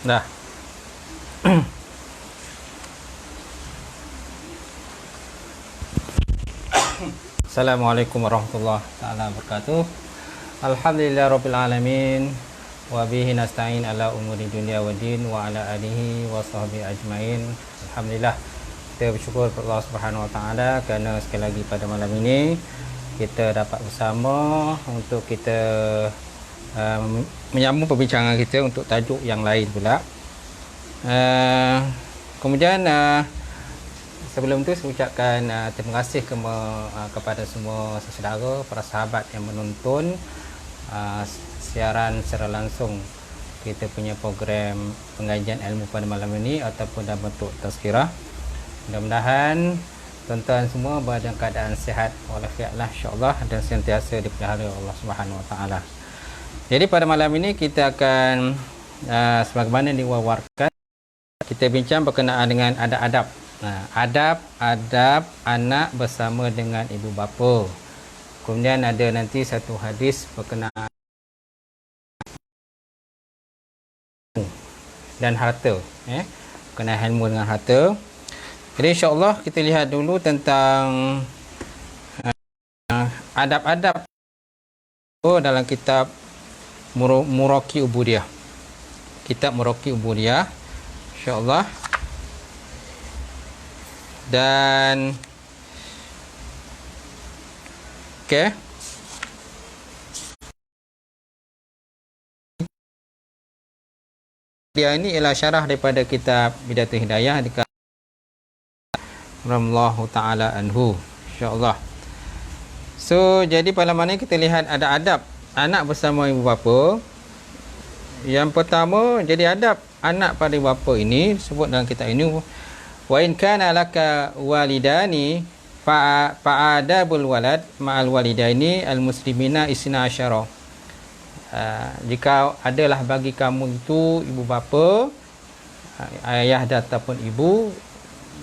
Dah. Assalamualaikum warahmatullahi taala wabarakatuh. Alhamdulillahirabbil alamin wa bihi nasta'in ala umuri dunya waddin wa ala alihi wa sahbihi ajmain. Alhamdulillah, kita bersyukur kepada Allah Subhanahu wa taala kerana sekali lagi pada malam ini kita dapat bersama untuk kita menyambung perbincangan kita untuk tajuk yang lain pula. Kemudian sebelum tu saya ucapkan terima kasih kepada semua saudara, para sahabat yang menonton siaran secara langsung kita punya program pengajian ilmu pada malam ini ataupun dalam bentuk tazkirah. Mudah-mudahan tuan-tuan semua berada dalam keadaan sihat walafiat lah insya-Allah dan sentiasa dipelihara Allah Subhanahu wa taala. Jadi pada malam ini kita akan sebagaimana diwawarkan kita bincang berkenaan dengan adab-adab. Adab anak bersama dengan ibu bapa. Kemudian ada nanti satu hadis berkenaan dan harta, berkenaan ilmu dengan harta. Jadi insya-Allah kita lihat dulu tentang adab-adab dalam kitab Muraqi Ubudiyah. Kitab Muraqi Ubudiyah insya-Allah. Dan okey. Dia ini ialah syarah daripada kitab Bidayatul Hidayah di Rahimallahu taala anhu insya-Allah. So jadi pada mana kita lihat ada adab anak bersama ibu bapa. Yang pertama, jadi adab anak pada ibu bapa ini disebut dalam kitab ini, wa in kana laka walidani fa'adabul walad ma'al walidaini al-muslimina isna asyara. Jika adalah bagi kamu itu ibu bapa, ayah ataupun ibu,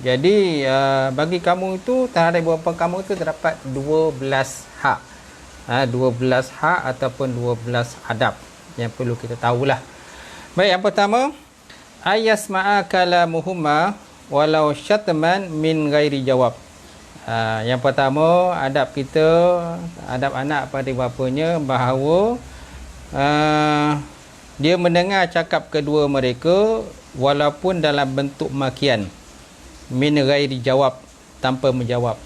jadi bagi kamu itu terhadap ibu bapa kamu itu terdapat 12 hak. 12 hak ataupun 12 adab yang perlu kita tahulah. Baik, yang pertama, ayasma'a kalamuhuma walau syatman min ghairi jawab. Yang pertama, adab kita, adab anak pada bapanya bahawa dia mendengar cakap kedua mereka walaupun dalam bentuk makian, min ghairi jawab, tanpa menjawab.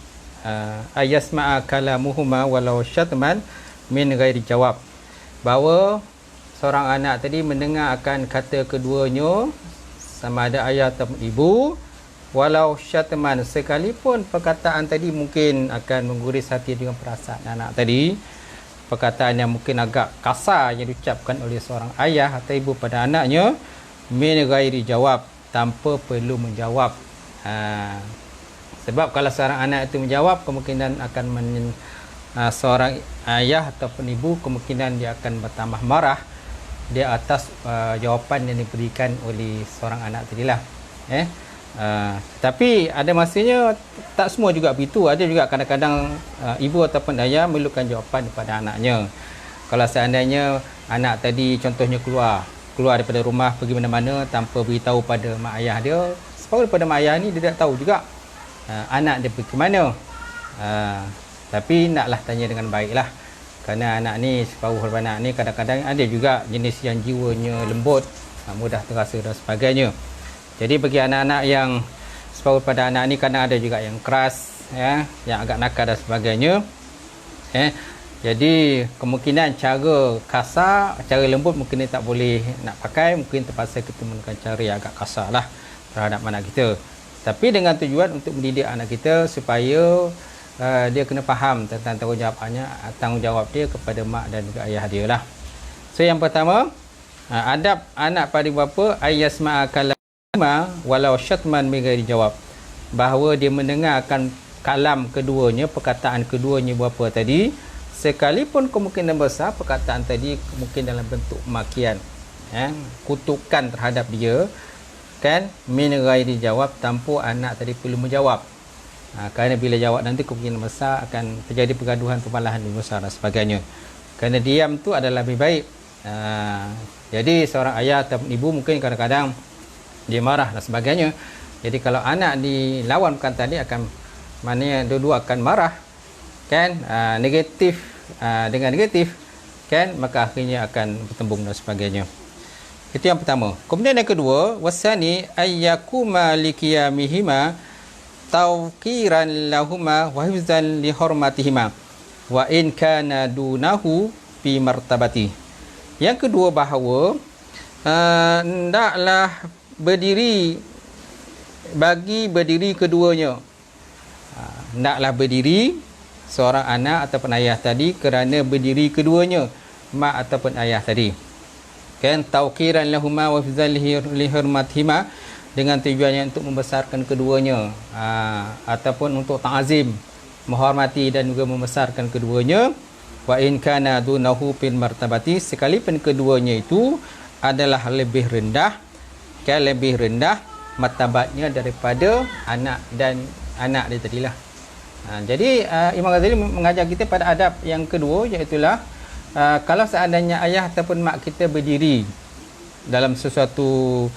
Ayasma'a kalamuhuma walau syatman min ghairi jawab, bahawa seorang anak tadi mendengar akan kata keduanya, sama ada ayah atau ibu, walau syatman, sekalipun perkataan tadi mungkin akan mengguris hati dengan perasaan anak tadi, perkataan yang mungkin agak kasar yang diucapkan oleh seorang ayah atau ibu pada anaknya, min ghairi jawab, tanpa perlu menjawab. Sebab kalau seorang anak itu menjawab, kemungkinan akan seorang ayah ataupun ibu, kemungkinan dia akan bertambah marah di atas jawapan yang diberikan oleh seorang anak tadilah. Tapi ada masanya tak semua juga begitu. Ada juga kadang-kadang ibu ataupun ayah memerlukan jawapan daripada anaknya. Kalau seandainya anak tadi contohnya keluar daripada rumah pergi mana-mana tanpa beritahu pada mak ayah dia, sebab daripada mak ayah ni dia tak tahu juga anak dia pergi ke mana. Tapi naklah tanya dengan baiklah, kerana anak ni, separuh daripada anak ni kadang-kadang ada juga jenis yang jiwanya lembut, mudah terasa dan sebagainya. Jadi bagi anak-anak yang separuh pada anak ni kadang ada juga yang keras, yang agak nakal dan sebagainya. Jadi kemungkinan cara kasar, cara lembut mungkin dia tak boleh nak pakai, mungkin terpaksa kita menggunakan cara yang agak kasar lah terhadap anak kita. Tapi dengan tujuan untuk mendidik anak kita supaya dia kena faham tentang tanggungjawab dia kepada mak dan juga ayah dia lah. So yang pertama, adab anak pada bapa, ayasma'a kalama walau syatman min ghairi jawab, bahawa dia mendengar akan kalam keduanya, perkataan keduanya bapa tadi, sekalipun kemungkinan besar perkataan tadi mungkin dalam bentuk makian, kutukan terhadap dia, kan, min ghairi jawab, tanpa anak tadi perlu menjawab. Kerana bila jawab nanti kemungkinan besar akan terjadi pergaduhan, permalahan lebih besar dan sebagainya. Kerana diam tu adalah lebih baik. Jadi seorang ayah atau ibu mungkin kadang-kadang dia marah dan sebagainya. Jadi kalau anak dilawan perkataan tadi akan maknanya dua-dua akan marah kan, negatif dengan negatif kan, maka akhirnya akan bertembung dan sebagainya. Itu yang pertama. Kemudian yang kedua, wasani ayyakuma liqiyamihima tawqiran lahuma wa hifzan li hurmatihima wa in kana dunahu fi martabati. Yang kedua, bahawa hendaklah berdiri bagi berdiri keduanya. Hendaklah berdiri seorang anak ataupun ayah tadi kerana berdiri keduanya, mak ataupun ayah tadi. Kan, tauqiran lahuma wa fizal li hurmatihima, dengan tujuannya untuk membesarkan keduanya, ataupun untuk ta'zim, menghormati dan juga membesarkan keduanya. Wa in kana dunahu fil martabati, sekalipun keduanya itu adalah lebih rendah, kan, lebih rendah martabatnya daripada anak dan anak dia tadilah. Jadi Imam Ghazali mengajar kita pada adab yang kedua, iaitulah kalau seandainya ayah ataupun mak kita berdiri dalam sesuatu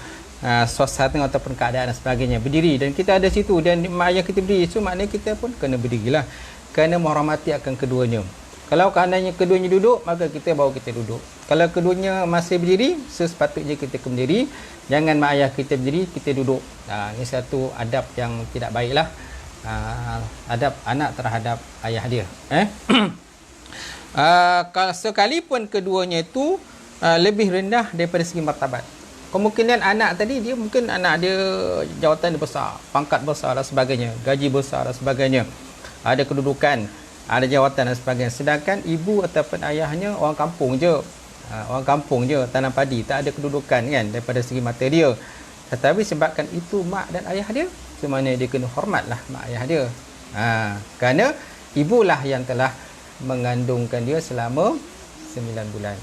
suasana ataupun keadaan dan sebagainya, berdiri dan kita ada situ dan mak ayah kita berdiri, so maknanya kita pun kena berdirilah, kerana menghormati akan keduanya. Kalau keadaannya keduanya duduk, maka kita bawa kita duduk. Kalau keduanya masih berdiri, sepatutnya kita berdiri. Jangan mak ayah kita berdiri, kita duduk. Ini satu adab yang tidak baiklah, adab anak terhadap ayah dia. Kalau sekalipun keduanya itu lebih rendah daripada segi martabat. Kemungkinan anak tadi, dia mungkin anak dia jawatan dia besar, pangkat besar dan sebagainya, gaji besar dan sebagainya, ada kedudukan, ada jawatan dan sebagainya. Sedangkan ibu ataupun ayahnya orang kampung je, tanam padi, tak ada kedudukan kan daripada segi mata dia. Tetapi sebabkan itu mak dan ayah dia, semana dia kena hormatlah mak ayah dia. Kerana ibulah yang telah mengandungkan dia selama 9 bulan.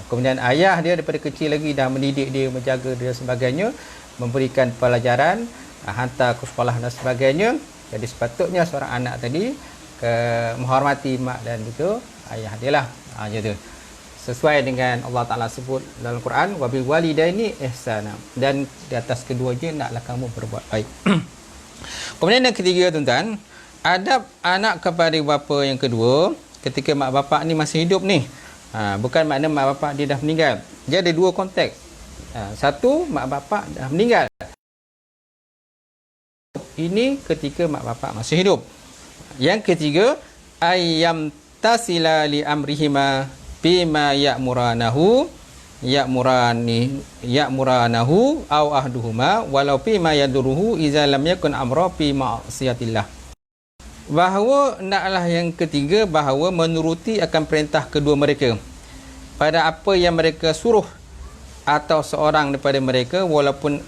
Kemudian ayah dia daripada kecil lagi dah mendidik dia, menjaga dia sebagainya, memberikan pelajaran, hantar ke sekolah dan sebagainya. Jadi sepatutnya seorang anak tadi menghormati mak dan juga ayah dia lah. Gitu. Sesuai dengan Allah Ta'ala sebut dalam Quran, wa bil walidaini ihsana, dan di atas keduanya naklah kamu berbuat baik. Kemudian yang ketiga, tuan-tuan, adab anak kepada bapa yang kedua ketika mak bapak ni masih hidup ni. Bukan makna mak bapak dia dah meninggal. Dia ada dua konteks. Satu, mak bapak dah meninggal. Ini ketika mak bapak masih hidup. Yang ketiga, ayyam tasila li amrihima bima ya'muranahu au ahduhuma walau bima yaduruhu iza lam yakun amra fi ma'siyatillah. Bahawa naklah yang ketiga, bahawa menuruti akan perintah kedua mereka pada apa yang mereka suruh, atau seorang daripada mereka walaupun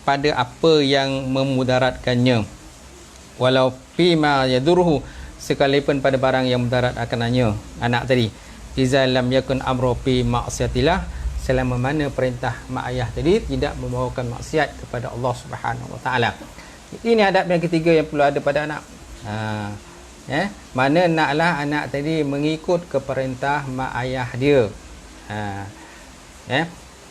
pada apa yang memudaratkannya, walau bima yaduruhu, sekalipun pada barang yang mudarat akannya anak tadi. Iza lam yakun amru fi ma'siyatillah, selama mana perintah mak ayah tadi tidak membawakan maksiat kepada Allah Subhanahu wa taala. Ini adab yang ketiga yang perlu ada pada anak. Mana naklah anak tadi mengikut ke perintah mak ayah dia.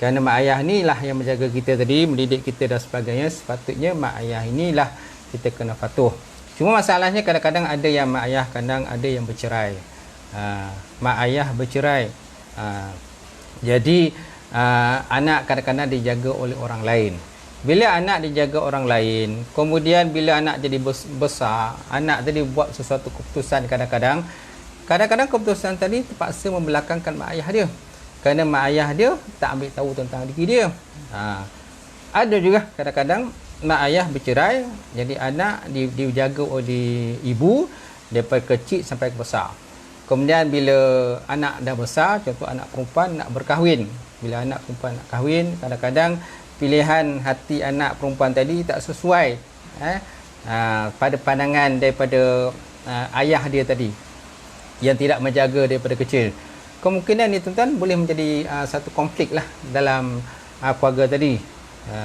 Kerana mak ayah inilah yang menjaga kita tadi, mendidik kita dan sebagainya. Sepatutnya mak ayah inilah kita kena patuh. Cuma masalahnya kadang-kadang ada yang mak ayah, kadang ada yang bercerai. Mak ayah bercerai, jadi anak kadang-kadang dijaga oleh orang lain. Bila anak dijaga orang lain, kemudian bila anak jadi besar, anak tadi buat sesuatu keputusan, kadang-kadang keputusan tadi terpaksa membelakangkan mak ayah dia, kerana mak ayah dia tak ambil tahu tentang diri dia. Ada juga kadang-kadang mak ayah bercerai, jadi anak dijaga oleh ibu daripada kecil sampai ke besar. Kemudian bila anak dah besar, contoh anak perempuan nak berkahwin. Bila anak perempuan nak kahwin, kadang-kadang pilihan hati anak perempuan tadi tak sesuai pada pandangan daripada ayah dia tadi yang tidak menjaga daripada kecil. Kemungkinan ni, tuan-tuan, boleh menjadi satu konflik lah dalam keluarga tadi,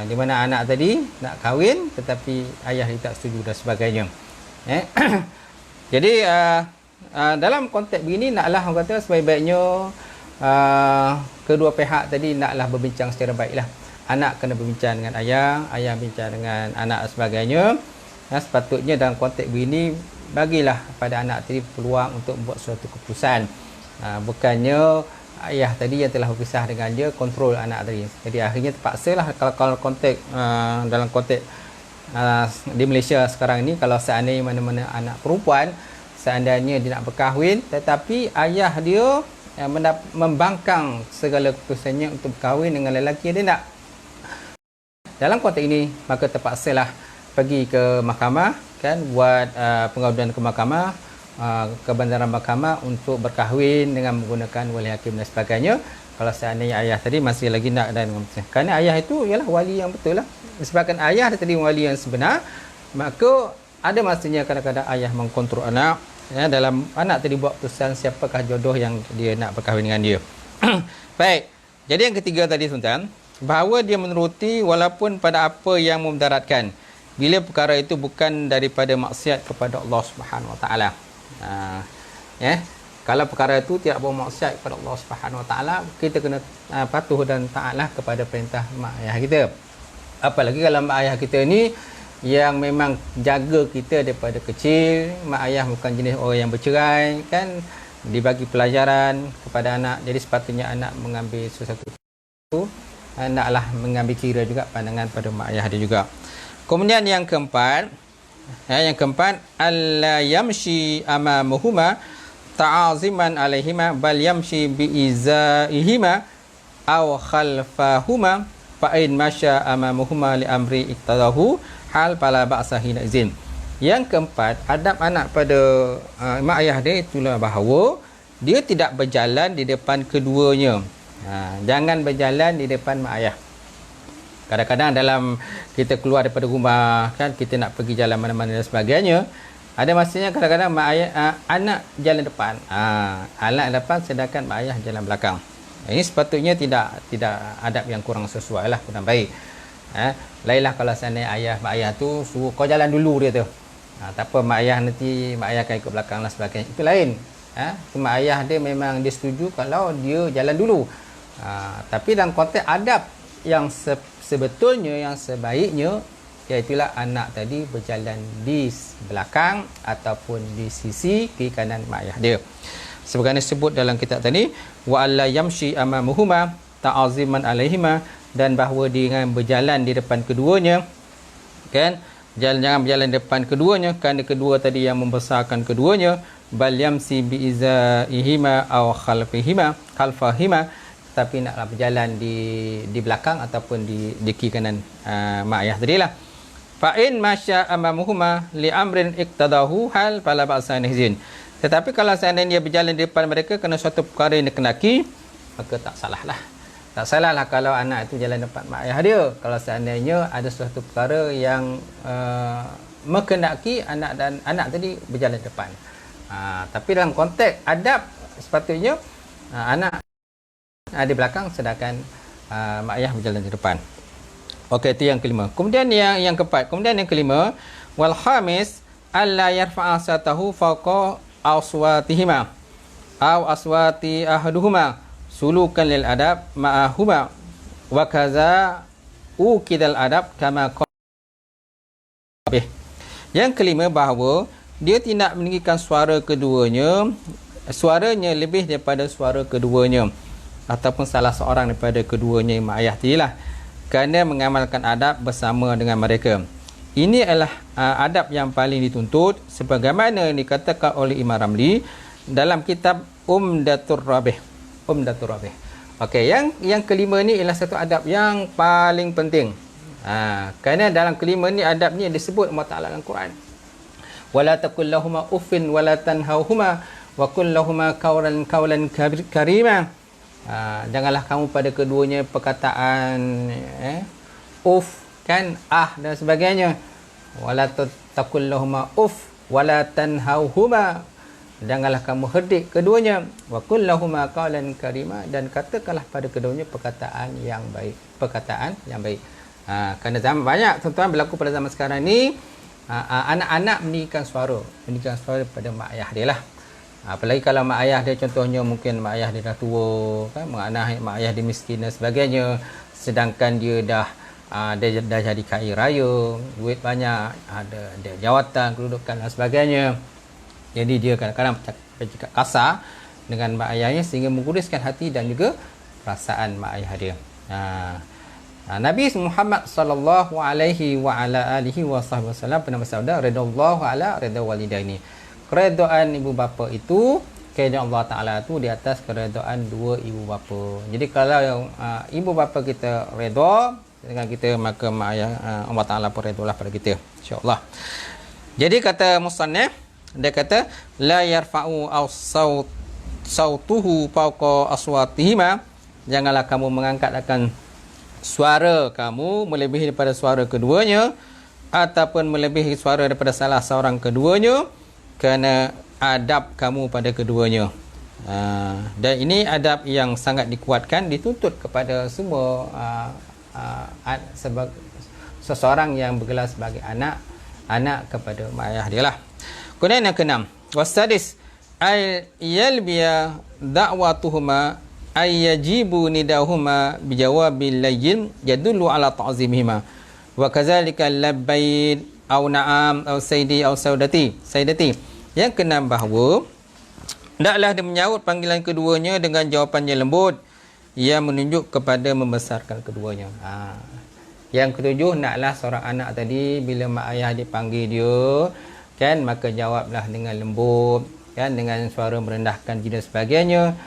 di mana anak tadi nak kahwin tetapi ayah dia tak setuju dan sebagainya. Jadi dalam konteks begini, naklah orang kata sebaik-baiknya kedua pihak tadi naklah berbincang secara baiklah. Anak kena berbincang dengan ayah, ayah bincang dengan anak sebagainya. Sepatutnya dalam konteks begini, bagilah pada anak tadi peluang untuk membuat suatu keputusan. Bukannya ayah tadi yang telah berpisah dengan dia kontrol anak tadi. Jadi akhirnya terpaksalah kalau konteks dalam konteks di Malaysia sekarang ni, kalau seandainya mana-mana anak perempuan, seandainya dia nak berkahwin tetapi ayah dia membangkang segala keputusannya untuk berkahwin dengan lelaki yang dia nak. Dalam konteks ini maka terpaksalah pergi ke mahkamah, kan, buat pengaduan ke mahkamah, kebenaran mahkamah untuk berkahwin dengan menggunakan wali hakim dan sebagainya. Kalau seandainya ayah tadi masih lagi nak dan kerana ayah itu ialah wali yang betul lah. Disebabkan ayah tadi wali yang sebenar, maka ada masanya kadang-kadang ayah mengkontrol anak, ya, dalam anak tadi buat keputusan siapakah jodoh yang dia nak berkahwin dengan dia. Baik. Jadi yang ketiga tadi tuan-tuan, bahawa dia menuruti walaupun pada apa yang memudaratkan, bila perkara itu bukan daripada maksiat kepada Allah Subhanahu Wa Taala. Kalau perkara itu tidak bermaksiat kepada Allah Subhanahu Wa Taala, kita kena patuh dan taatlah kepada perintah mak ayah kita. Apalagi kalau mak ayah kita ni yang memang jaga kita daripada kecil, mak ayah bukan jenis orang yang bercerai, kan, dibagi pelajaran kepada anak. Jadi sepatutnya anak mengambil sesuatu itu, naklah mengambil kira juga pandangan pada mak ayah dia juga. Kemudian yang keempat, alla yamshi amamuhuma ta'aziman alaihima bal yamshi biizaihima aw khalfahuma fa in masya amamuhuma li amri iktadahu hal pala ba'sa hina izin. Yang keempat, adab anak pada mak ayah dia itulah bahawa dia tidak berjalan di depan keduanya. Jangan berjalan di depan mak ayah. Kadang-kadang dalam kita keluar daripada rumah, kan, kita nak pergi jalan mana-mana dan sebagainya, ada masanya kadang-kadang mak ayah, anak jalan depan, anak depan sedangkan mak ayah jalan belakang. Ini sepatutnya tidak adab yang kurang sesuai lah, kurang baik. Lainlah kalau seandainya mak ayah tu suruh kau jalan dulu dia tu, tak apa, mak ayah nanti mak ayah akan ikut belakang lah sebagainya, itu lain. Mak ayah dia memang dia setuju kalau dia jalan dulu. Tapi dalam konteks adab yang sebetulnya, yang sebaiknya, iaitulah anak tadi berjalan di belakang ataupun di sisi kiri kanan mak ayah dia. Sebagaimana disebut dalam kitab tadi, wa alla yamshi amamuhuma ta'aziman alaihima, dan bahawa dia dengan berjalan di depan keduanya, kan, jangan berjalan di depan keduanya kerana kedua tadi yang membesarkan keduanya, bal yamsi biizaihima aw khalfahima, tapi naklah berjalan di belakang ataupun di kiri kanan mak ayah tadilah. Fa in masya amamuhuma li amrin iqtadahu hal fala ba'sa izin. Tetapi kalau seandainya dia berjalan di depan mereka kerana suatu perkara yang dikenaki, maka tak salahlah. Tak salahlah kalau anak itu jalan depan mak ayah dia. Kalau seandainya ada suatu perkara yang mengendaki anak tadi berjalan depan. Tapi dalam konteks adab sepatutnya anak di belakang sedangkan mak ayah berjalan di depan. Okey, itu yang kelima. Kemudian yang keempat, kemudian yang kelima, wal khamis alla yarfa'a satahu fawqa aswatihima aw aswati ahaduhuma sulukan lil adab ma'ahuma wa kaza ukidal adab kama qala. Yang kelima, bahawa dia tidak meninggikan suara keduanya, suaranya lebih daripada suara keduanya ataupun salah seorang daripada keduanya mak ayah tadilah, kerana mengamalkan adab bersama dengan mereka. Ini adalah adab yang paling dituntut sebagaimana dikatakan oleh Imam Ramli dalam kitab Umdatur Rabih. Okey, yang kelima ni ialah satu adab yang paling penting. Kerana dalam kelima ni adab ni disebut Allah Taala dalam Quran. Wala taqul lahumā uffin wala tanhauhuma wa qul lahumā qawlan karima. Janganlah kamu pada keduanya perkataan uff, kan, dan sebagainya. Wala taqul lahumā uff wala tanhauhuma, janganlah kamu herdik keduanya. Wa qul lahumā qawlan karima, dan katakanlah pada keduanya perkataan yang baik. Kerana zaman banyak tuan-tuan berlaku pada zaman sekarang ni, anak-anak meninggikan suara pada mak ayah dia lah. Apalagi kalau mak ayah dia, contohnya mungkin mak ayah dia dah tua kan, mak ayah dia miskin dan sebagainya, sedangkan dia dia dah jadi kaya raya, duit banyak, ada jawatan, kedudukan dan sebagainya. Jadi dia kadang-kadang bercakap kasar dengan mak ayahnya sehingga mengguruskan hati dan juga perasaan mak ayah dia. Nabi Muhammad sallallahu alaihi wa ala alihi wasallam pernah bersabda, "Ridallahu ala ridha walidaini." Keredaan ibu bapa itu, keredaan Allah Taala itu di atas keredaan dua ibu bapa. Jadi kalau ibu bapa kita redha dengan kita, maka mak ayah Allah Taala pun redha pada kita, insya-Allah. Jadi kata musannif, dia kata la yarfa'u sautuhu fawqa aswatihima, janganlah kamu mengangkat akan suara kamu melebihi daripada suara keduanya, ataupun melebihi suara daripada salah seorang keduanya, kerana adab kamu pada keduanya. Dan ini adab yang sangat dikuatkan, dituntut kepada semua seseorang yang bergelar sebagai anak kepada mak ayah dia lah. Kemudian yang keenam, wasadis ay yalbiya da'watuhuma ay yajibu nidahuma bijawabil layyin yadullu ala ta'zimihima wa kadzalika labbaik aw na'am aw sayyidi aw saudati. Yang keenam, bahawa hendaklah dia menyahut panggilan keduanya dengan jawapan yang lembut yang menunjuk kepada membesarkan keduanya. Yang ketujuh, naklah seorang anak tadi bila mak ayah dipanggil dia kan, maka jawablah dengan lembut kan, dengan suara merendahkan dan sebagainya.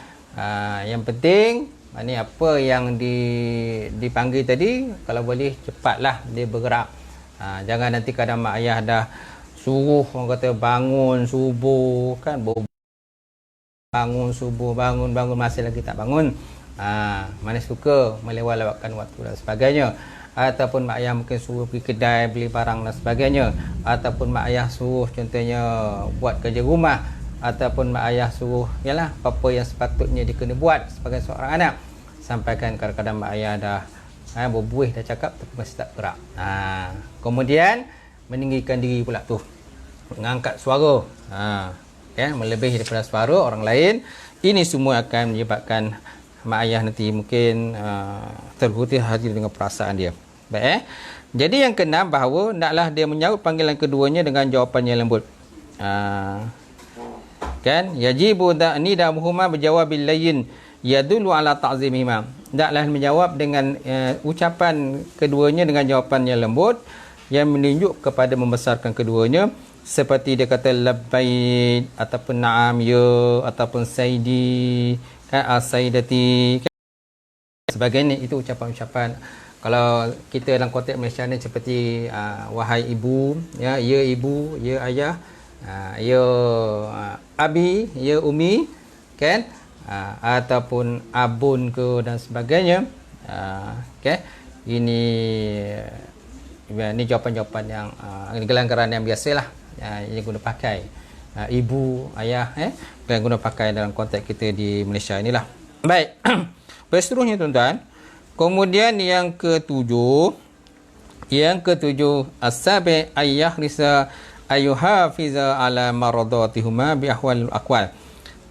Yang penting maknanya apa yang dipanggil tadi, kalau boleh cepatlah dia bergerak. Jangan nanti kadang mak ayah dah suruh, orang kata bangun subuh kan, bangun subuh, bangun masih lagi tak bangun. Mana suka melewatkan waktu dan sebagainya. Ataupun mak ayah mungkin suruh pergi kedai beli barang dan sebagainya, ataupun mak ayah suruh contohnya buat kerja rumah, ataupun mak ayah suruh yalah apa yang sepatutnya dia kena buat sebagai seorang anak. Sampaikan kadang-kadang mak ayah dah berbuih dah cakap tapi masih tak gerak. Kemudian meninggikan diri pula tu, mengangkat suara melebihi daripada suara orang lain. Ini semua akan menyebabkan mak ayah nanti mungkin terhutih hati dengan perasaan dia. Baik. Jadi yang keenam, bahawa naklah dia menyahut panggilan keduanya dengan jawapan yang lembut. Kan, yajibu nidamuhuma bijawabil layyin yadullu ala ta'zimihima. Naklah menjawab dengan ucapan keduanya dengan jawapan yang lembut yang menunjuk kepada membesarkan keduanya, seperti dia kata labbaik ataupun na'am ya ataupun sayyidi kan, sayyidati kan, sebagainya. Itu ucapan-ucapan kalau kita dalam konteks Malaysia ni seperti wahai ibu, ya ibu, ya ayah, ya abi, ya umi kan, ataupun abun ke dan sebagainya. Okay. Ini jawapan-jawapan yang gelang-gelang yang biasalah yang guna pakai ibu, ayah yang guna pakai dalam konteks kita di Malaysia inilah. Baik. Seterusnya tuan-tuan, kemudian yang ketujuh as-sabi ayyahrisa ayyuhafiza ala maradatihuma bi ahwalil aqwal.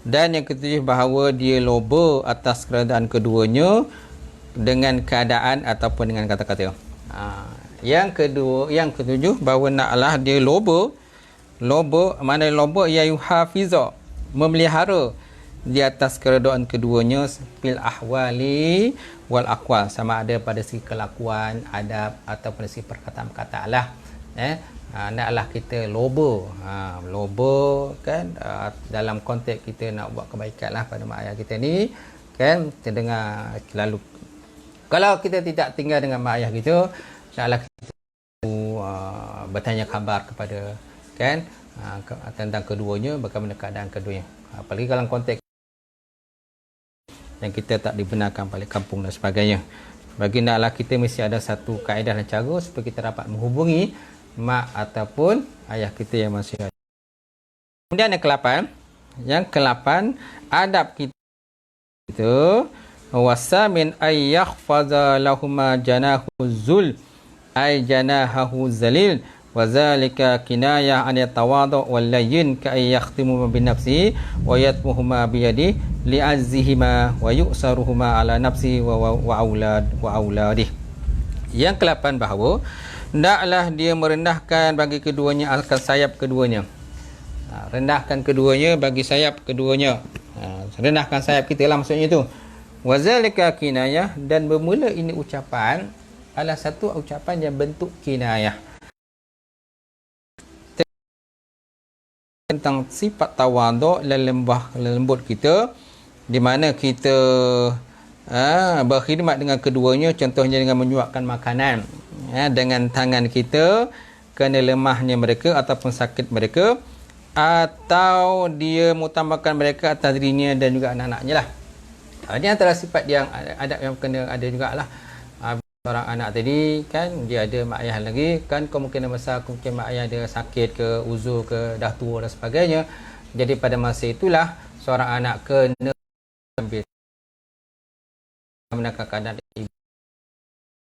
Dan yang ketujuh, bahawa dia loba atas keadaan keduanya dengan keadaan ataupun dengan kata-kata. Yang ketujuh, bahawa naklah dia loba mana loba ia yuhafiza, memelihara di atas keredaan keduanya fil ahwali wal aqwal, sama ada pada segi kelakuan, adab ataupun segi perkataan-perkataan lah. Naklah kita loba kan, dalam konteks kita nak buat kebaikan lah pada mak ayah kita ni kan. Kita dengar selalu, kalau kita tidak tinggal dengan mak ayah kita, insya-Allah kita bertanya khabar kepada kan tentang keduanya, bagaimana keadaan keduanya. Apalagi kalau konteks yang kita tak dibenarkan balik kampung dan sebagainya. Bagi naklah kita mesti ada satu kaedah dan cara supaya kita dapat menghubungi mak ataupun ayah kita yang masih ada. Kemudian yang ke-8, adab kita itu wasamin ay yakhfaza lahuma janahu zul ay janahu zalil wa zalika kinayah an yatawadu wal layyin ka ay yakhtimu bi nafsihi wa yatmuhuma bi yadihi li'azzihima wa yu'saruhuma ala nafsihi wa auladih. Yang ke-8 bahawa hendaklah dia merendahkan bagi keduanya akan sayap keduanya. Rendahkan keduanya bagi sayap keduanya. Rendahkan sayap kita lah maksudnya itu. Wazalika kinayah, dan bermula ini ucapan adalah satu ucapan yang bentuk kinayah tentang sifat tawaduk dan lembut kita, di mana kita berkhidmat dengan keduanya, contohnya dengan menyuapkan makanan dengan tangan kita kerana lemahnya mereka ataupun sakit mereka, atau dia mengutamakan mereka atas dirinya dan juga anak-anaknya lah. Ini antara sifat yang yang kena ada jugalah. Seorang anak tadi kan dia ada mak ayah lagi, kan kemungkinan besar mungkin mak ayah dia sakit ke, uzur ke, dah tua dan sebagainya. Jadi pada masa itulah seorang anak kena ambil keadaan ibu.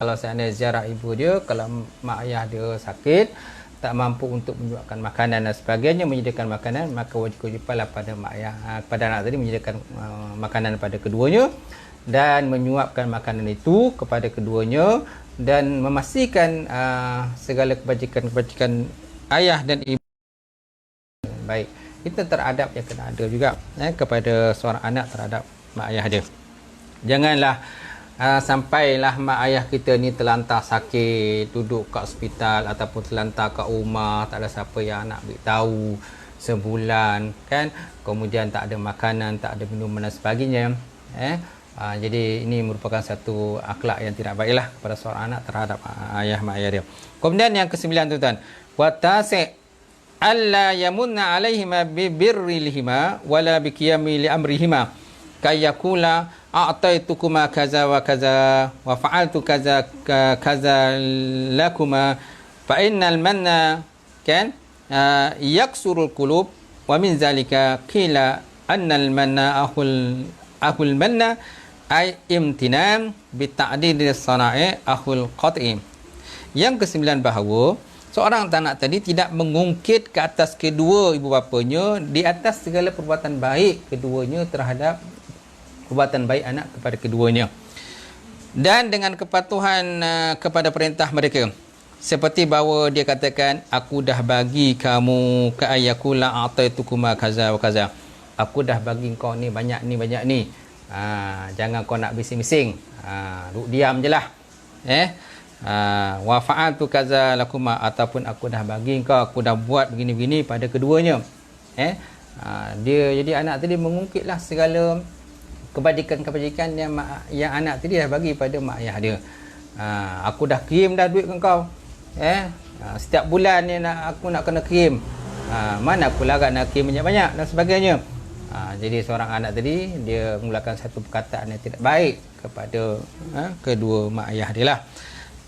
Kalau seandainya ziarah ibu dia, kalau mak ayah dia sakit, tak mampu untuk menyuapkan makanan dan sebagainya, menyediakan makanan, maka wajib-wajiblah pada mak ayah, pada anak tadi menyediakan makanan pada keduanya dan menyuapkan makanan itu kepada keduanya dan memastikan segala kebajikan-kebajikan ayah dan ibu baik. Itu teradab yang kena ada juga kepada seorang anak terhadap mak ayah dia. Janganlah sampailah mak ayah kita ni terlantar sakit, duduk kat hospital ataupun terlantar kat rumah, tak ada siapa yang nak beritahu sebulan kan, kemudian tak ada makanan, tak ada minuman dan sebagainya. Jadi ini merupakan satu akhlak yang tidak baiklah kepada seorang anak terhadap ayah mak ayah dia. Kemudian yang ke-9 tuan-tuan, wa tasi' alla yamunna alaihima bi birrihima wala bi qiyami li amrihima kayakula a'taitukuma kaza wa kaza wa fa'altu kaza kaza lakuma fa innal manna kan yaksurul qulub wa min zalika qila annal manna ahul manna ay imtinan bi ta'dil as-sana'i ahul qat'i. Yang ke-9 bahawa seorang anak tadi tidak mengungkit ke atas kedua ibu bapanya di atas segala perbuatan baik keduanya terhadap perbuatan baik anak kepada keduanya, dan dengan kepatuhan kepada perintah mereka, seperti bahawa dia katakan, aku dah bagi kamu ka ayakula ataitukuma kaza wa kaza, aku dah bagi kau ni banyak ni, jangan kau nak bising-bising, duduk diam je lah, wa fa'altu kaza lakuma, ataupun aku dah bagi kau, aku dah buat begini-begini pada keduanya. Dia jadi anak tadi mengungkitlah segala kebajikan-kebajikan yang anak tadi dah bagi pada mak ayah dia. Aku dah kirim dah duit ke kau, setiap bulan ni aku nak kena kirim, mana aku larat nak kirim banyak-banyak dan sebagainya. Jadi seorang anak tadi dia mengulakan satu perkataan yang tidak baik kepada kedua mak ayah dia lah.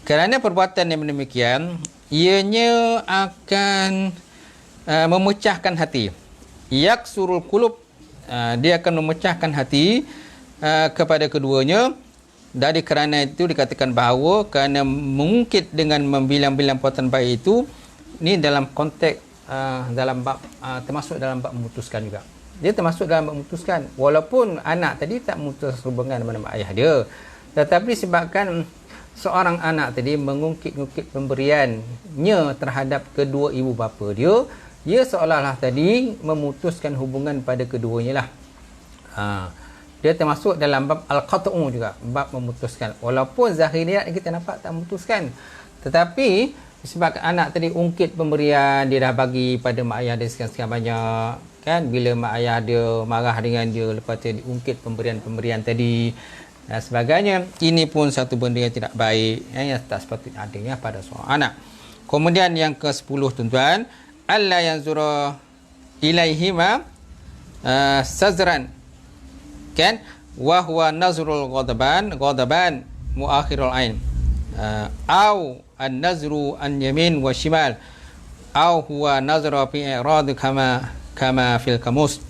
Kerana perbuatan yang demikian ianya akan memecahkan hati, yaksurul qulub, dia akan memecahkan hati kepada keduanya. Dari kerana itu dikatakan bahawa kerana mengungkit dengan membilang-bilang perbuatan baik itu, ni dalam konteks dalam bab termasuk dalam bab memutuskan juga. Dia termasuk dalam bab memutuskan, walaupun anak tadi tak memutus hubungan dengan mak ayah dia, tetapi sebabkan seorang anak tadi mengungkit-ungkit pemberiannya terhadap kedua ibu bapa dia, dia seolah-olah tadi memutuskan hubungan pada keduanya lah. Dia termasuk dalam bab al-qat'u juga, bab memutuskan. Walaupun zahiriat kita nampak tak memutuskan, tetapi sebab anak tadi ungkit pemberian, dia dah bagi pada mak ayah dia sekian-sekian banyak kan, bila mak ayah dia marah dengan dia, lepas tu diungkit pemberian-pemberian tadi dan sebagainya. Ini pun satu benda yang tidak baik, yang tak sepatutnya adanya pada seorang anak. Kemudian yang ke-10 tuan-tuan, alla yanzura ilaihima sazran kan, wa huwa nazrul ghadaban muakhirul ain, au an-nazru an yamin wa shimal, au huwa nazra fi i'rad kama fil kamus.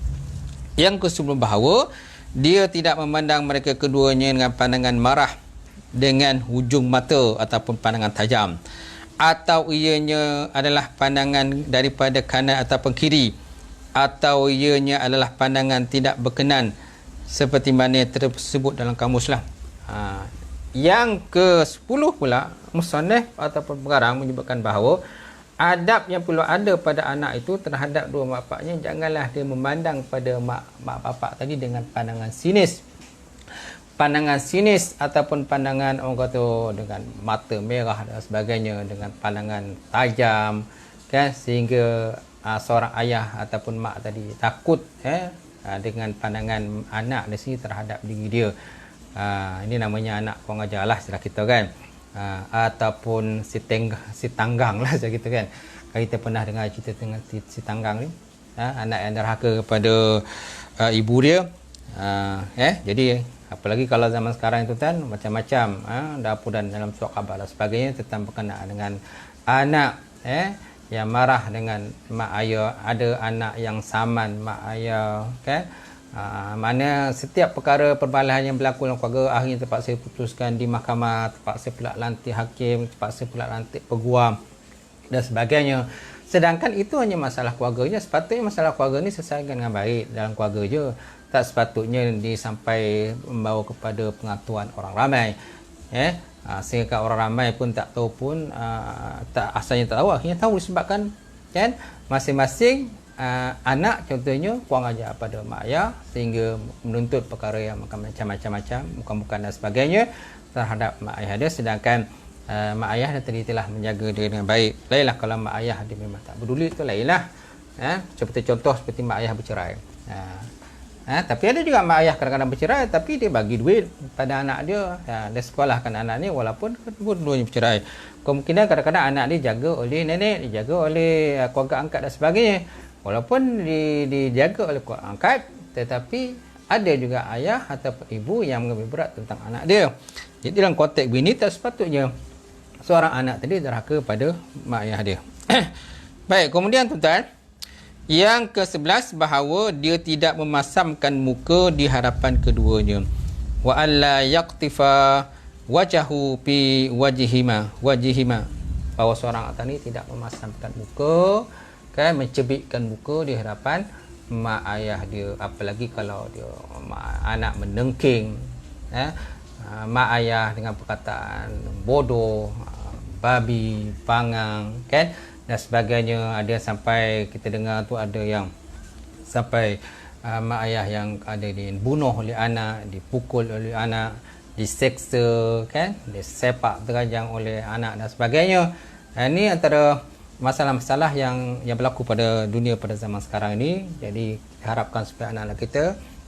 Yang ke-10 bahawa dia tidak memandang mereka keduanya dengan pandangan marah dengan hujung mata ataupun pandangan tajam, atau ianya adalah pandangan daripada kanan ataupun kiri, atau ianya adalah pandangan tidak berkenan seperti mana yang tersebut dalam kamus lah. Yang ke-10 pula, musannaf ataupun pengarang menyebutkan bahawa adab yang perlu ada pada anak itu terhadap dua mak bapaknya, janganlah dia memandang pada mak bapak tadi dengan pandangan sinis. Pandangan sinis ataupun pandangan orang kata dengan mata merah dan sebagainya, dengan pandangan tajam, kan, sehingga seorang ayah ataupun mak tadi takut dengan pandangan anak di sini terhadap diri dia. Ini namanya anak kurang ajar lah istilah kita, kan. Ataupun si tanggang lah macam gitu, kan. Kita pernah dengar cerita dengan si tanggang ni, anak yang derhaka kepada ibu dia. Jadi apalagi kalau zaman sekarang itu kan macam-macam dapur dan dalam surat khabar dan sebagainya tentang berkenaan dengan anak yang marah dengan mak ayah. Ada anak yang saman mak ayah, kan. Mana setiap perkara perbalahan yang berlaku dalam keluarga akhirnya terpaksa putuskan di mahkamah, terpaksa pula lantik hakim, terpaksa pula lantik peguam dan sebagainya. Sedangkan itu hanya masalah keluarganya. Sepatutnya masalah keluarga ni selesaikan dengan baik dalam keluarga je. Tak sepatutnya sampai membawa kepada pengaturan orang ramai. Sehingga orang ramai pun tak tahu pun, asalnya tak tahu, akhirnya tahu disebabkan, kan, masing-masing anak contohnya kurang ajar pada mak ayah sehingga menuntut perkara yang macam-macam, bukan-bukan dan sebagainya terhadap mak ayah dia. Sedangkan mak ayah dia tadi telah menjaga dia dengan baik. Lainlah kalau mak ayah dia memang tak peduli, itu lainlah. Seperti contoh seperti mak ayah bercerai. Tapi ada juga mak ayah kadang-kadang bercerai tapi dia bagi duit pada anak dia, dia sekolahkan anak ni walaupun kedua-duanya bercerai. Kemungkinan kadang-kadang anak dia jaga oleh nenek, dijaga oleh keluarga angkat dan sebagainya. Walaupun dijaga oleh keluarga angkat, tetapi ada juga ayah ataupun ibu yang lebih berat tentang anak dia. Jadi dalam konteks begini tak sepatutnya seorang anak tadi derhaka pada mak ayah dia. Baik, kemudian tuan-tuan, yang ke-11 bahawa dia tidak memasamkan muka di hadapan keduanya. Wa alla yaqtifa wajahu fi wajhihima. Bahawa seorang anak ni tidak memasamkan muka, kan, mencebikkan muka di hadapan mak ayah dia, apalagi kalau dia anak menengking mak ayah dengan perkataan bodoh, babi, pangang, kan, dan sebagainya. Ada sampai kita dengar tu ada yang sampai mak ayah yang ada dibunuh oleh anak, dipukul oleh anak, diseksa, kan, disepak terajang oleh anak dan sebagainya. Ini antara masalah-masalah yang berlaku pada dunia pada zaman sekarang ini. Jadi harapkan supaya anak-anak kita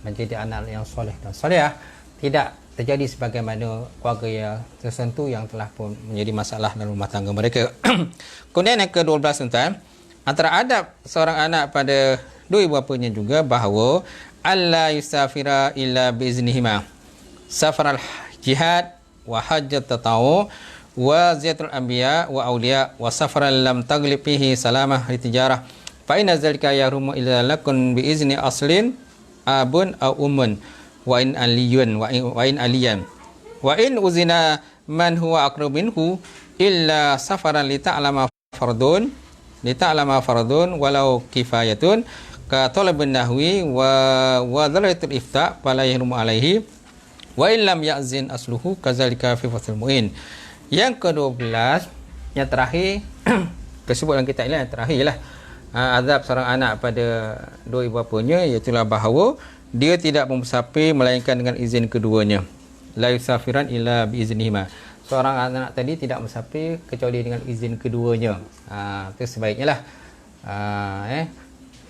menjadi anak yang soleh dan solehah, tidak terjadi sebagaimana keluarga yang tersentuh yang telah pun menjadi masalah dalam rumah tangga mereka. Kemudian yang ke-12 tuan, antara adab seorang anak pada dua ibu bapanya juga bahawa alla yusafira illa biiznihima. Safaral jihad wa hajjat tatawu wa ziyatul anbiya wa awliya wa safaran lam taglib fihi salamah li tijarah fa inna zalika yarumu illa lakun biizni aslin abun aw ummun wa in aliyun wa in aliyan wa in uzina man huwa aqrab minhu illa safaran li ta'lama fardun walau kifayatun ka talabun nahwi wa dhalatul ifta fala yahrumu alaihi wa in lam ya'zin asluhu kazalika fi fathil muin. Yang ke-12 yang terakhir tersebut dalam kitab ini yang terakhir lah, azab seorang anak pada dua ibu bapanya, iaitu bahawa dia tidak memusafir melainkan dengan izin keduanya. La yusafiran illa biiznihima. Seorang anak tadi tidak musafir kecuali dengan izin keduanya. Itu sebaiknya lah.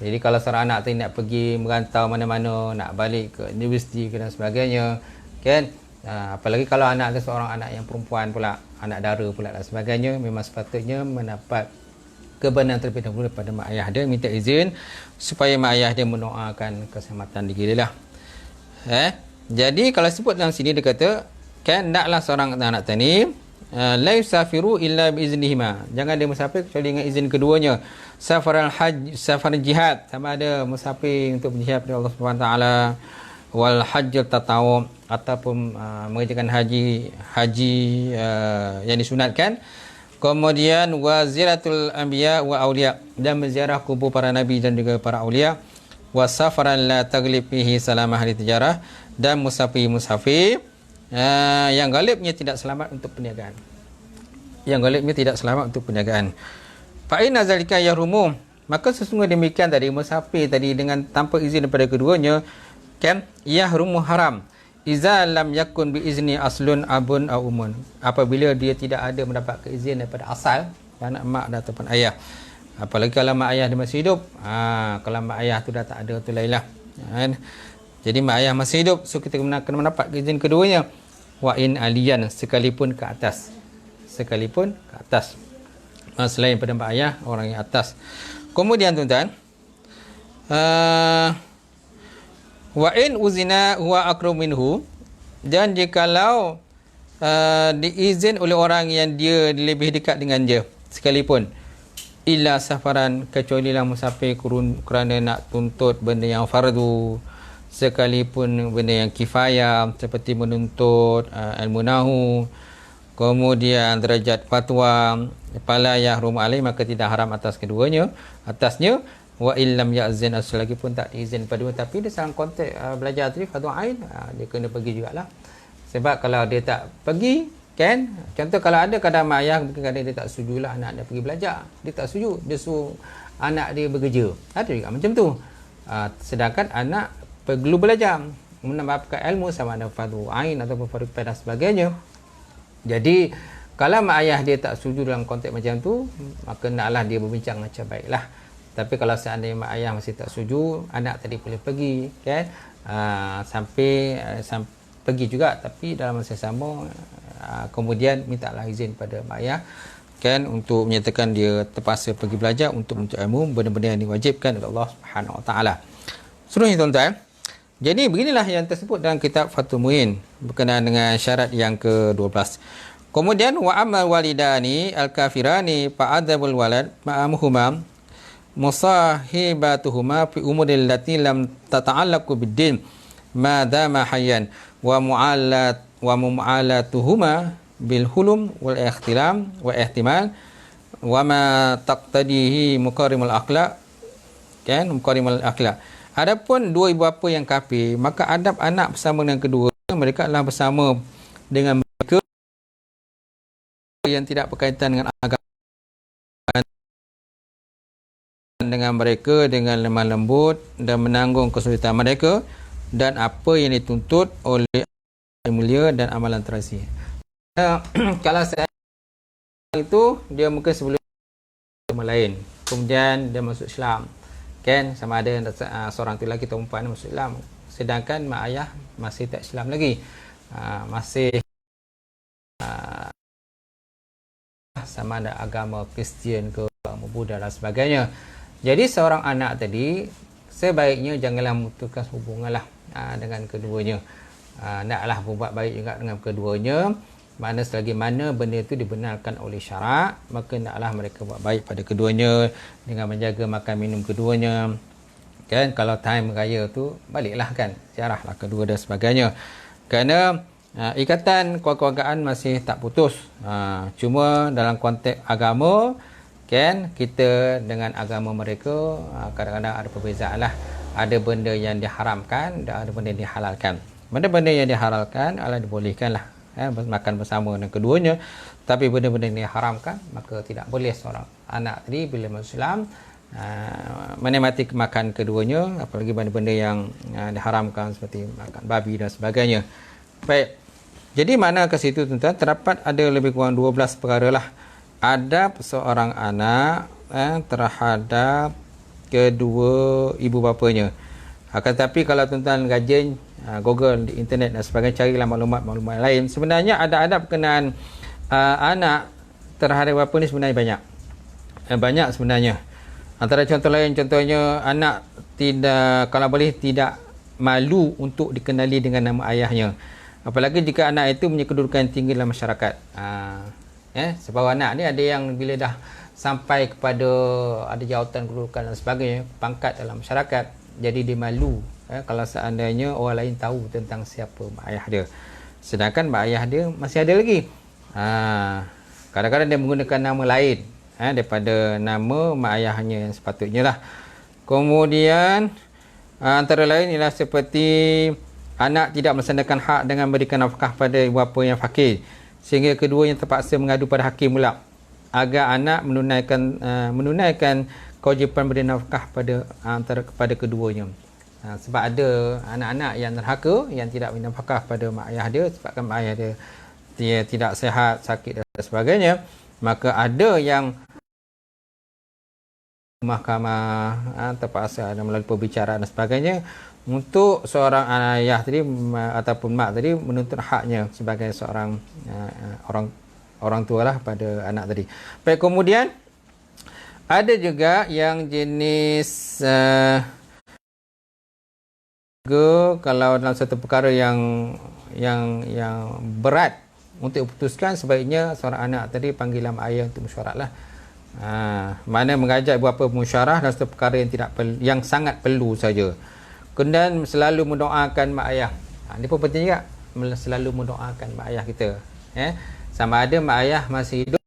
Jadi kalau seorang anak tadi nak pergi merantau mana-mana, nak balik ke universiti dan sebagainya, kan, apalagi kalau anak ada seorang anak yang perempuan pula, anak dara pula dan sebagainya, memang sepatutnya mendapat kebenaran terlebih dahulu daripada mak ayah dia, minta izin supaya mak ayah dia mendoakan keselamatan diri dia lah. Jadi kalau sebut dalam sini dia kata, kan, naklah seorang anak tadi la yusafiru illa biiznihima, jangan dia musafir kecuali dengan izin keduanya. Safaral hajj, safar jihad, sama ada musafir untuk berjihad kepada Allah Subhanahu Wa Taala, wal hajjul tatawu, ataupun mengerjakan haji yang disunatkan. Kemudian waziratul anbiya wa auliya, dan menziarah kubur para nabi dan juga para aulia. Wasafaran la taglib fihi salamah ahli tijarah, dan musafir yang galibnya tidak selamat untuk perniagaan. Yang galibnya tidak selamat untuk perniagaan. Fa inna zalika yahrumu, maka sesungguhnya demikian tadi musafir tadi dengan tanpa izin daripada keduanya kan yahrumu haram. Iza lam yakun bi izni aslun abun au umun, apabila dia tidak ada mendapat keizin daripada asal anak mak ataupun ayah. Apalagi kalau mak ayah dia masih hidup. Kalau mak ayah tu dah tak ada tu lainlah. Kan? Jadi mak ayah masih hidup, so kita kena mendapat keizin keduanya. Wa in aliyan, sekalipun ke atas. Sekalipun ke atas. Selain pada mak ayah, orang yang atas. Kemudian tuan-tuan, wa in uzina huwa akram minhu, dan jikalau diizin oleh orang yang dia lebih dekat dengan dia sekalipun, illa safaran, kecuali lah musafir kerana nak tuntut benda yang fardu, sekalipun benda yang kifayah seperti menuntut ilmu nahu, kemudian derajat fatwa, fala yahrum alaih, maka tidak haram atasnya. Wa illam ya'zin, selagi pun tak diizin pada, tapi dia dalam konteks belajar tadi fardu ain, dia kena pergi jugalah. Sebab kalau dia tak pergi kan, contoh kalau ada kadang mak ayah mungkin kadang dia tak setujulah anak dia pergi belajar, dia tak setuju, dia suruh anak dia bekerja, ada juga macam tu. Sedangkan anak perlu belajar menambahkan ilmu, sama ada fardu ain ataupun fardu kifayah dan sebagainya. Jadi kalau mak ayah dia tak setuju dalam konteks macam tu, maka naklah dia berbincang macam baiklah. Tapi kalau seandainya mak ayah masih tak setuju, anak tadi boleh pergi kan, sampai pergi juga, tapi dalam masa sama kemudian mintalah izin pada mak ayah kan, untuk menyatakan dia terpaksa pergi belajar untuk menuntut ilmu, benda-benda yang diwajibkan oleh Allah Subhanahu Wa Taala. Seterusnya tuan-tuan, jadi beginilah yang tersebut dalam kitab Fathul Muin berkenaan dengan syarat yang ke-12. Kemudian wa amal walidani al-kafirani fa'adzabul walad ma'amuhuma musahibatuhuma fi umuril lati lam tata'allaqu bid-din ma dama hayyan wa mu'alatuhuma bil hulum wal ikhtilam wa ihtimal wa ma taqtadihi muqarimul akhlaq kan, muqarimul akhlaq. Adapun dua ibu bapa yang kafir, maka adab anak bersama dengan kedua mereka adalah bersama dengan mereka yang tidak berkaitan dengan agama, dengan mereka dengan lemah lembut dan menanggung kesulitan mereka dan apa yang dituntut oleh mulia dan amalan terasi. Kalau saya itu dia mungkin sebelum lain, kemudian dia masuk Islam kan, sama ada seorang tu lelaki atau perempuan masuk Islam, sedangkan mak ayah masih tak Islam lagi, masih sama ada agama Kristian ke agama Buddha dan sebagainya. Jadi seorang anak tadi sebaiknya janganlah memutuskan hubunganlah dengan keduanya. Naklah berbuat baik juga dengan keduanya. Mana selagi mana benda itu dibenarkan oleh syarak, maka naklah mereka buat baik pada keduanya dengan menjaga makan minum keduanya. Kan, kalau time raya tu baliklah kan, ziarahlah kedua dan sebagainya. Kerana ikatan keluargaan masih tak putus. Cuma dalam konteks agama kan, kita dengan agama mereka kadang-kadang ada perbezaan lah. Ada benda yang diharamkan dan ada benda yang dihalalkan. Benda-benda yang dihalalkan adalah dibolehkan lah, makan bersama dengan keduanya. Tapi benda-benda yang diharamkan, maka tidak boleh seorang anak tadi bila masuk Islam menikmati makan keduanya, apalagi benda-benda yang diharamkan seperti makan babi dan sebagainya. Baik, jadi mana ke situ tuan-tuan, terdapat ada lebih kurang 12 perkara lah adab seorang anak terhadap kedua ibu bapanya. Akan tetapi kalau tuan-tuan rajin Google di internet dan sebagainya, carilah maklumat-maklumat lain. Sebenarnya ada adab berkenaan anak terhadap bapa ni sebenarnya banyak. Banyak sebenarnya. Antara contoh lain, contohnya anak tidak, kalau boleh tidak malu untuk dikenali dengan nama ayahnya. Apalagi jika anak itu punya kedudukan yang tinggi dalam masyarakat. Sebab anak ni ada yang bila dah sampai kepada ada jawatan kedudukan dan sebagainya, pangkat dalam masyarakat, jadi dia malu kalau seandainya orang lain tahu tentang siapa mak ayah dia. Sedangkan mak ayah dia masih ada lagi. Kadang-kadang dia menggunakan nama lain daripada nama mak ayahnya yang sepatutnya lah. Kemudian antara lain ialah seperti anak tidak melaksanakan hak dengan memberikan nafkah pada ibu bapa yang fakir, sehingga keduanya terpaksa mengadu pada hakim pula agar anak menunaikan kewajipan beri nafkah kepada keduanya. Sebab ada anak-anak yang derhaka, yang tidak beri nafkah pada mak ayah dia sebabkan mak ayah dia tidak sihat, sakit dan sebagainya, maka ada yang mahkamah terpaksa melalui perbicaraan dan sebagainya untuk seorang ayah tadi ataupun mak tadi menuntut haknya sebagai seorang orang tua lah pada anak tadi. Baik, kemudian ada juga yang jenis kalau dalam satu perkara yang berat untuk diputuskan, sebaiknya seorang anak tadi panggilan mak ayah untuk mesyuarat lah. Mana mengajak ibu bapa musyawarah dalam satu perkara yang sangat perlu saja. Kemudian selalu mendoakan mak ayah. Ini pun penting juga, selalu mendoakan mak ayah kita. Sama ada mak ayah masih hidup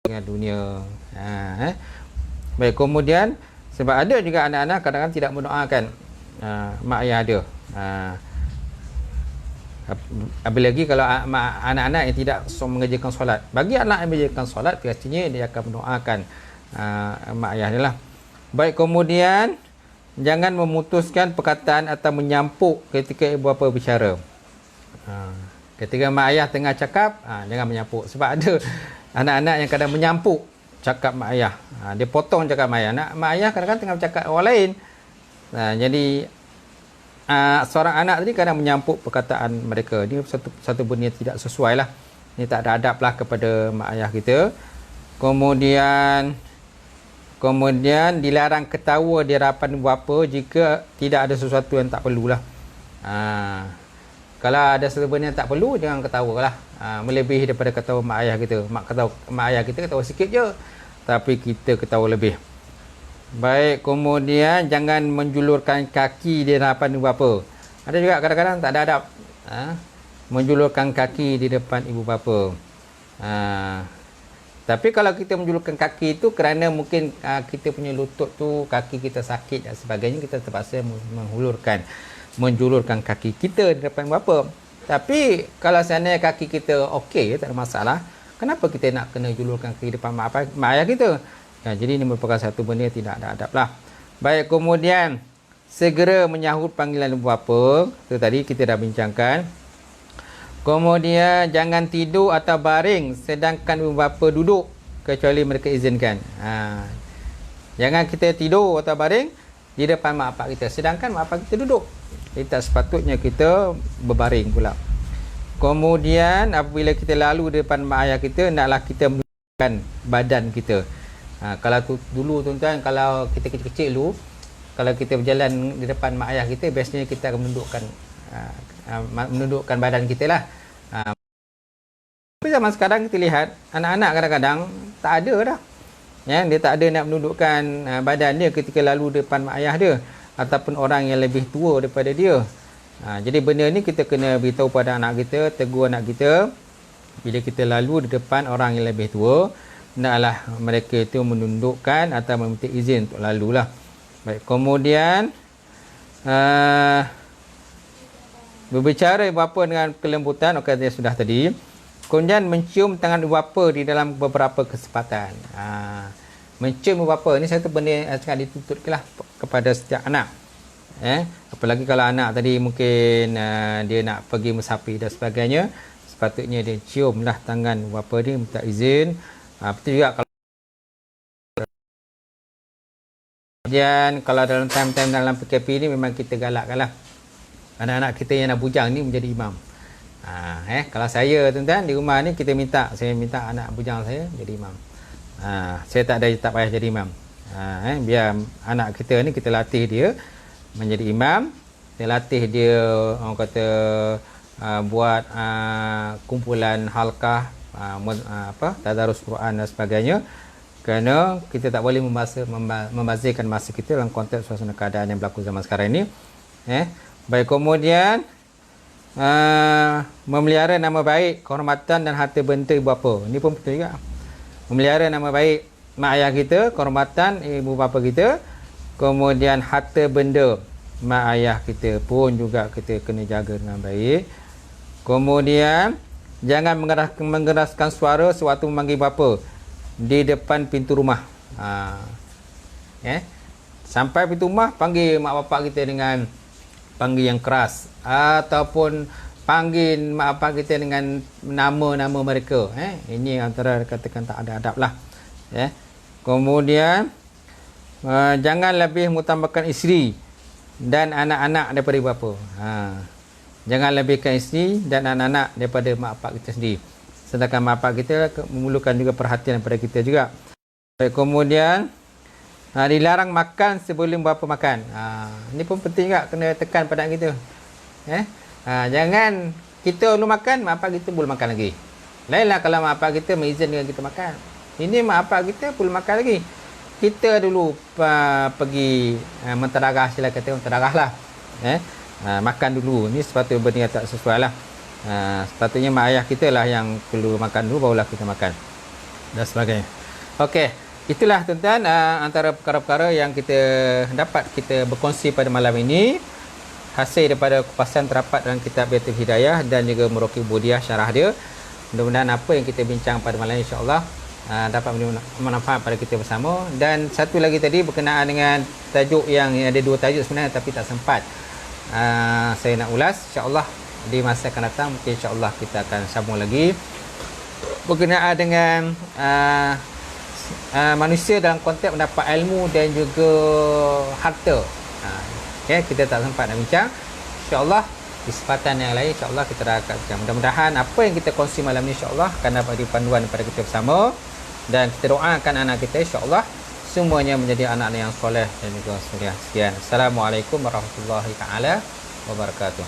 dengan dunia. Baik, kemudian sebab ada juga anak-anak kadang-kadang tidak mendoakan mak ayah dia. Apalagi kalau anak-anak yang tidak mengerjakan solat. Bagi anak yang mengerjakan solat, biasanya dia akan mendoakan mak ayah dia lah. Baik, kemudian jangan memutuskan perkataan atau menyampuk ketika ibu bapa bicara. Ketika mak ayah tengah cakap, jangan menyampuk. Sebab ada anak-anak yang kadang menyampuk cakap mak ayah. Dia potong cakap mak ayah. Mak ayah kadang-kadang tengah bercakap orang lain. Jadi seorang anak tadi kadang menyampuk perkataan mereka. Ini satu benda yang tidak sesuai lah. Ini tak ada adab lah kepada mak ayah kita. Kemudian dilarang ketawa di hadapan ibu bapa jika tidak ada sesuatu yang tak perlulah. Kalau ada sesuatu benda yang tak perlu, jangan ketawa lah. Melebihi daripada ketawa mak ayah kita. Mak ayah kita ketawa sikit je, tapi kita ketawa lebih. Baik, kemudian jangan menjulurkan kaki di hadapan ibu bapa. Ada juga kadang-kadang tak ada adab. Menjulurkan kaki di depan ibu bapa. Tapi kalau kita menjulurkan kaki itu kerana mungkin kita punya lutut tu, kaki kita sakit dan sebagainya, kita terpaksa menjulurkan kaki kita di depan ibu bapa. Tapi kalau seandainya kaki kita okey, tak ada masalah, kenapa kita nak kena julurkan kaki depan mak ayah kita? Jadi ini merupakan satu benda yang tidak ada adab lah. Baik, kemudian segera menyahut panggilan ibu bapa. Itu tadi kita dah bincangkan. Kemudian jangan tidur atau baring sedangkan ibu bapa duduk kecuali mereka izinkan. Jangan kita tidur atau baring di depan mak bapak kita sedangkan mak bapak kita duduk. Jadi tak sepatutnya kita berbaring pula. Kemudian apabila kita lalu di depan mak ayah kita, naklah kita menundukkan badan kita. Kalau dulu tuan-tuan, kalau kita kecil-kecil dulu, kalau kita berjalan di depan mak ayah kita, biasanya kita akan menundukkan badan kita lah. Tapi zaman sekarang kita lihat anak-anak kadang-kadang tak ada dah. Dia tak ada nak menundukkan badan dia ketika lalu depan mak ayah dia ataupun orang yang lebih tua daripada dia. Jadi benda ni kita kena beritahu pada anak kita, tegur anak kita bila kita lalu di depan orang yang lebih tua, hendaklah mereka itu menundukkan atau meminta izin untuk lalu lah. Baik, kemudian berbicara ibu bapa dengan kelembutan, dia sudah tadi. Kemudian mencium tangan ibu bapa di dalam beberapa kesempatan. Mencium ibu bapa ni satu benda yang sangat dituntut kepada setiap anak. Apalagi kalau anak tadi mungkin dia nak pergi musafir dan sebagainya, sepatutnya dia ciumlah tangan ibu bapa dia, minta izin. Betul juga kalau dalam time-time dalam PKP ni memang kita galakkanlah anak-anak kita yang nak bujang ni menjadi imam. Kalau saya tuan-tuan di rumah ni saya minta anak bujang saya jadi imam. Saya tak payah jadi imam. Biar anak kita ni kita latih dia menjadi imam, kita latih dia orang kata buat kumpulan halqah, tadarus Quran dan sebagainya, kerana kita tak boleh membazirkan masa kita dalam konteks suasana keadaan yang berlaku zaman sekarang ini. Baik, kemudian memelihara nama baik, kehormatan dan harta benda ibu bapa. Ini pun betul juga. Memelihara nama baik mak ayah kita, kehormatan ibu bapa kita, kemudian harta benda mak ayah kita pun juga kita kena jaga dengan baik. Kemudian jangan mengeraskan suara sewaktu memanggil bapa di depan pintu rumah. Sampai pintu rumah, panggil mak bapak kita dengan panggil yang keras, ataupun panggil mak bapak kita dengan nama-nama mereka. Ini antara katakan tak ada adab lah. Kemudian jangan lebih mengutamakan isteri dan anak-anak daripada ibu bapa. Jangan lebihkan isteri dan anak-anak daripada mak bapak kita sendiri. Sedangkan mak bapak kita memerlukan juga perhatian daripada kita juga. Kemudian dilarang makan sebelum bapa makan. Ini pun penting juga, kena tekan pada kita. Jangan kita dulu makan, mak bapak kita boleh makan lagi. Lainlah kalau mak bapak kita mengizinkan kita makan. Ini mak bapak kita boleh makan lagi. Kita dulu pergi menteragah, sila kata menteragah lah. Makan dulu. Ini sepatutnya benda tak sesuai lah. Sepatutnya mak ayah kita lah yang perlu makan dulu, barulah kita makan dan sebagainya. Okey, itulah tuan-tuan antara perkara-perkara yang kita dapat kita berkongsi pada malam ini, hasil daripada kupasan terapat dalam kitab Baitul Hidayah dan juga Muraqib Budiah syarah dia. Mudah-mudahan apa yang kita bincang pada malam ini insya-Allah dapat bermanfaat pada kita bersama. Dan satu lagi tadi berkenaan dengan tajuk yang ada dua tajuk sebenarnya tapi tak sempat saya nak ulas. InsyaAllah di masa akan datang mungkin insyaAllah kita akan sambung lagi berkenaan dengan manusia dalam konteks mendapat ilmu dan juga harta. Kita tak sempat nak bincang. InsyaAllah di kesempatan yang lain insyaAllah kita akan bincang. Mudah-mudahan apa yang kita kongsi malam ni insyaAllah akan dapat panduan daripada kita bersama, dan kita doakan anak kita insyaAllah semuanya menjadi anak yang soleh dan juga soleh. Sekian. Assalamualaikum warahmatullahi taala wabarakatuh.